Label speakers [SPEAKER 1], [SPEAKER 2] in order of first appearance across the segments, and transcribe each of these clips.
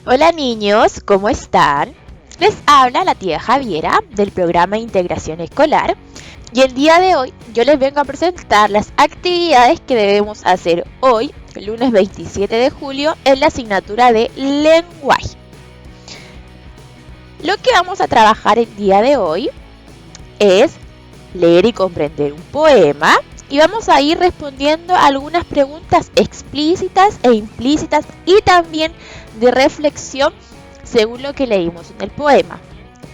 [SPEAKER 1] Hola niños, ¿cómo están? Les habla la tía Javiera del programa de Integración Escolar y el día de hoy yo les vengo a presentar las actividades que debemos hacer hoy, el lunes 27 de julio, en la asignatura de lenguaje. Lo que vamos a trabajar el día de hoy es leer y comprender un poema y vamos a ir respondiendo algunas preguntas explícitas e implícitas y también de reflexión según lo que leímos en el poema.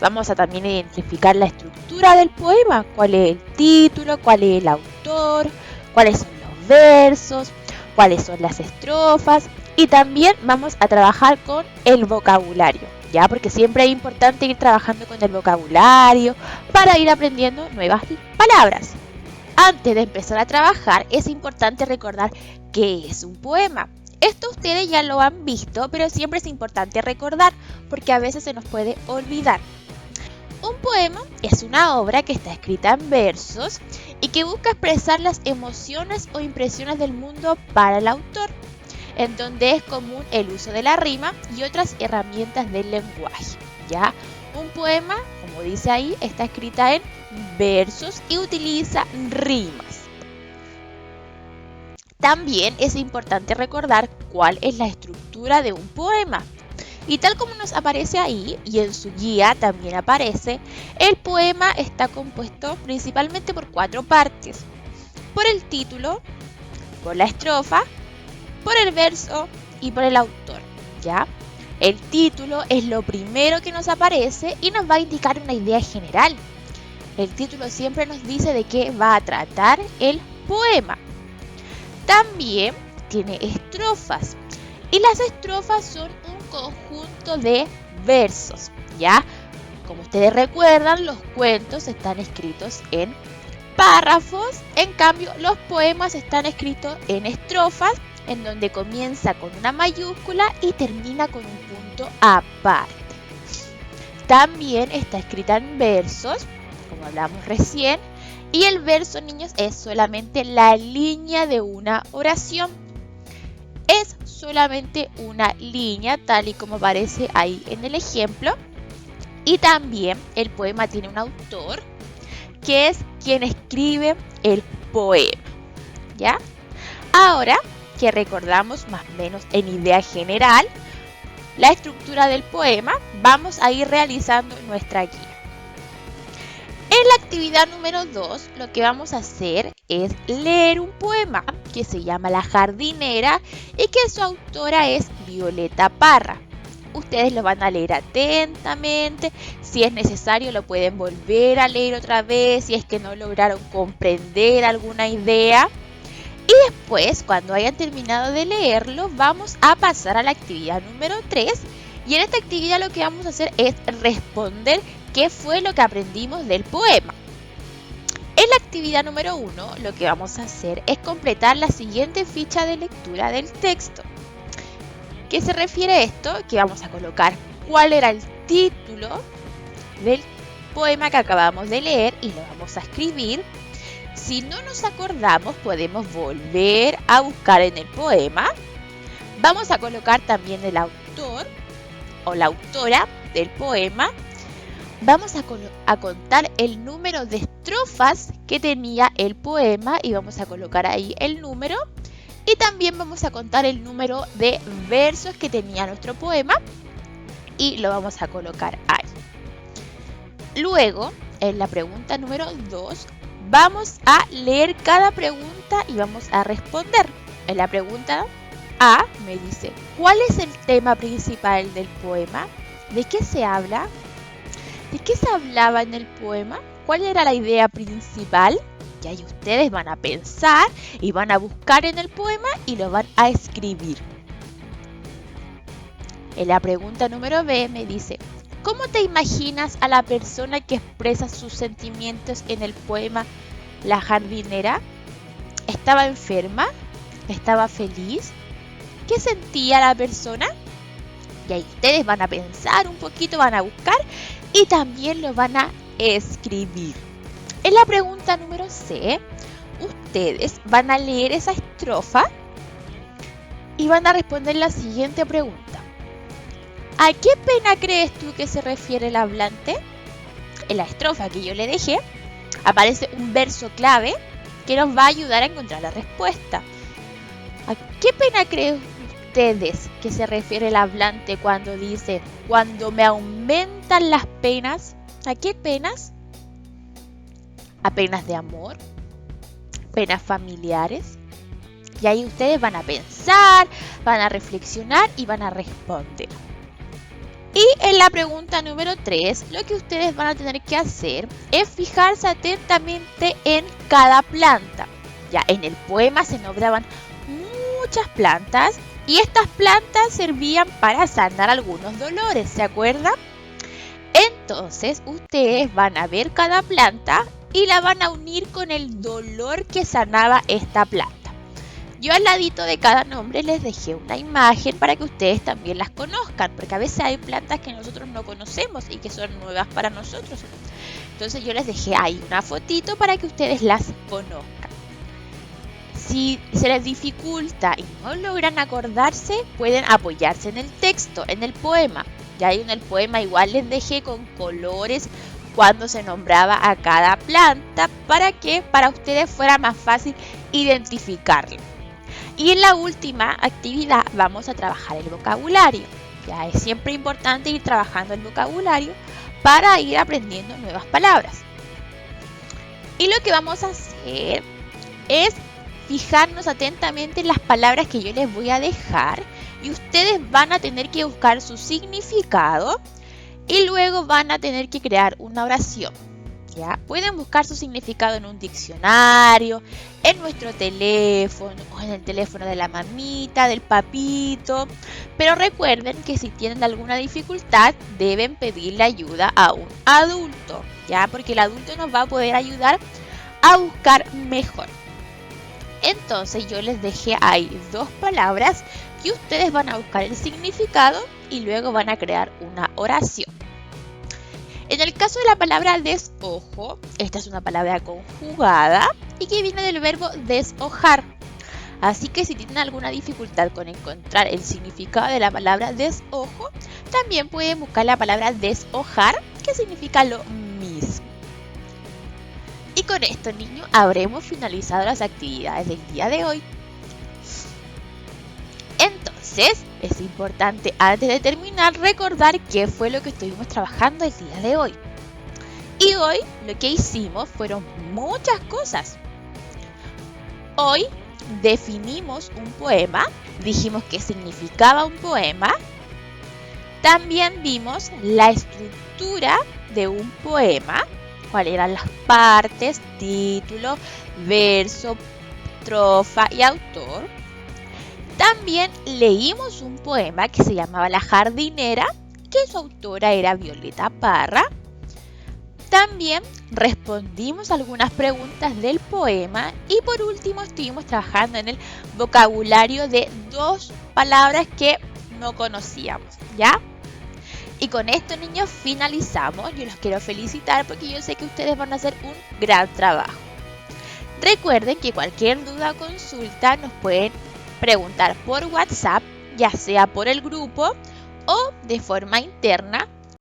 [SPEAKER 1] Vamos a también identificar la estructura del poema, cuál es el título, cuál es el autor, cuáles son los versos, cuáles son las estrofas y también vamos a trabajar con el vocabulario, ¿ya? Porque siempre es importante ir trabajando con el vocabulario para ir aprendiendo nuevas palabras. Antes de empezar a trabajar es importante recordar qué es un poema. Esto ustedes ya lo han visto, pero siempre es importante recordar porque a veces se nos puede olvidar. Un poema es una obra que está escrita en versos y que busca expresar las emociones o impresiones del mundo para el autor, en donde es común el uso de la rima y otras herramientas del lenguaje, ¿ya? Un poema, como dice ahí, está escrita en versos y utiliza rimas. También es importante recordar cuál es la estructura de un poema. Y tal como nos aparece ahí, y en su guía también aparece, el poema está compuesto principalmente por 4 partes. Por el título, por la estrofa, por el verso y por el autor, ¿ya? El título es lo primero que nos aparece y nos va a indicar una idea general. El título siempre nos dice de qué va a tratar el poema. También tiene estrofas y las estrofas son un conjunto de versos, ¿ya? Como ustedes recuerdan, los cuentos están escritos en párrafos, en cambio los poemas están escritos en estrofas, en donde comienza con una mayúscula y termina con un punto aparte. También está escrita en versos, como hablamos recién, y el verso, niños, es solamente la línea de una oración. Es solamente una línea, tal y como aparece ahí en el ejemplo. Y también el poema tiene un autor, que es quien escribe el poema, ¿ya? Ahora que recordamos más o menos en idea general la estructura del poema, vamos a ir realizando nuestra guía. En la actividad número 2, lo que vamos a hacer es leer un poema que se llama La jardinera y que su autora es Violeta Parra. Ustedes lo van a leer atentamente, si es necesario lo pueden volver a leer otra vez, si es que no lograron comprender alguna idea. Y después, cuando hayan terminado de leerlo, vamos a pasar a la actividad número 3. Y en esta actividad lo que vamos a hacer es responder qué fue lo que aprendimos del poema. En la actividad número 1, lo que vamos a hacer es completar la siguiente ficha de lectura del texto. ¿Qué se refiere a esto? Que vamos a colocar cuál era el título del poema que acabamos de leer y lo vamos a escribir. Si no nos acordamos, podemos volver a buscar en el poema. Vamos a colocar también el autor o la autora del poema. Vamos a contar el número de estrofas que tenía el poema y vamos a colocar ahí el número. Y también vamos a contar el número de versos que tenía nuestro poema y lo vamos a colocar ahí. Luego, en la pregunta número 2, vamos a leer cada pregunta y vamos a responder. En la pregunta A me dice, ¿cuál es el tema principal del poema? ¿De qué se habla? ¿De qué se hablaba en el poema? ¿Cuál era la idea principal? Y ahí ustedes van a pensar y van a buscar en el poema y lo van a escribir. En la pregunta número B me dice, ¿cómo te imaginas a la persona que expresa sus sentimientos en el poema La jardinera? ¿Estaba enferma? ¿Estaba feliz? ¿Qué sentía la persona? Y ahí ustedes van a pensar un poquito, van a buscar y también lo van a escribir. En la pregunta número C, ustedes van a leer esa estrofa y van a responder la siguiente pregunta. ¿A qué pena crees tú que se refiere el hablante? En la estrofa que yo le dejé aparece un verso clave que nos va a ayudar a encontrar la respuesta. ¿A qué pena creen ustedes que se refiere el hablante cuando dice cuando me aumentan las penas? ¿A qué penas? ¿A penas de amor? ¿Penas familiares? Y ahí ustedes van a pensar, van a reflexionar y van a responder. Y en la pregunta número 3, lo que ustedes van a tener que hacer es fijarse atentamente en cada planta. Ya en el poema se nombraban muchas plantas y estas plantas servían para sanar algunos dolores, ¿se acuerdan? Entonces ustedes van a ver cada planta y la van a unir con el dolor que sanaba esta planta. Yo al ladito de cada nombre les dejé una imagen para que ustedes también las conozcan, porque a veces hay plantas que nosotros no conocemos y que son nuevas para nosotros. Entonces yo les dejé ahí una fotito para que ustedes las conozcan. Si se les dificulta y no logran acordarse, pueden apoyarse en el texto, en el poema. Ya ahí en el poema igual les dejé con colores cuando se nombraba a cada planta para que para ustedes fuera más fácil identificarlo. Y en la última actividad vamos a trabajar el vocabulario. Ya es siempre importante ir trabajando el vocabulario para ir aprendiendo nuevas palabras. Y lo que vamos a hacer es fijarnos atentamente en las palabras que yo les voy a dejar y ustedes van a tener que buscar su significado y luego van a tener que crear una oración. ¿Ya? Pueden buscar su significado en un diccionario, en nuestro teléfono o en el teléfono de la mamita, del papito. Pero recuerden que si tienen alguna dificultad deben pedirle ayuda a un adulto, ¿ya? Porque el adulto nos va a poder ayudar a buscar mejor. Entonces yo les dejé ahí 2 palabras y ustedes van a buscar el significado y luego van a crear una oración. En el caso de la palabra deshojo, esta es una palabra conjugada y que viene del verbo deshojar. Así que si tienen alguna dificultad con encontrar el significado de la palabra deshojo, también pueden buscar la palabra deshojar, que significa lo mismo. Y con esto, niños, habremos finalizado las actividades del día de hoy. Entonces, es importante antes de terminar recordar qué fue lo que estuvimos trabajando el día de hoy. Y hoy lo que hicimos fueron muchas cosas. Hoy definimos un poema, dijimos qué significaba un poema. También vimos la estructura de un poema, cuáles eran las partes, título, verso, estrofa y autor. También leímos un poema que se llamaba La jardinera, que su autora era Violeta Parra. También respondimos algunas preguntas del poema y por último estuvimos trabajando en el vocabulario de 2 palabras que no conocíamos, ¿ya? Y con esto, niños, finalizamos. Yo los quiero felicitar porque yo sé que ustedes van a hacer un gran trabajo. Recuerden que cualquier duda o consulta nos pueden preguntar por WhatsApp, ya sea por el grupo o de forma interna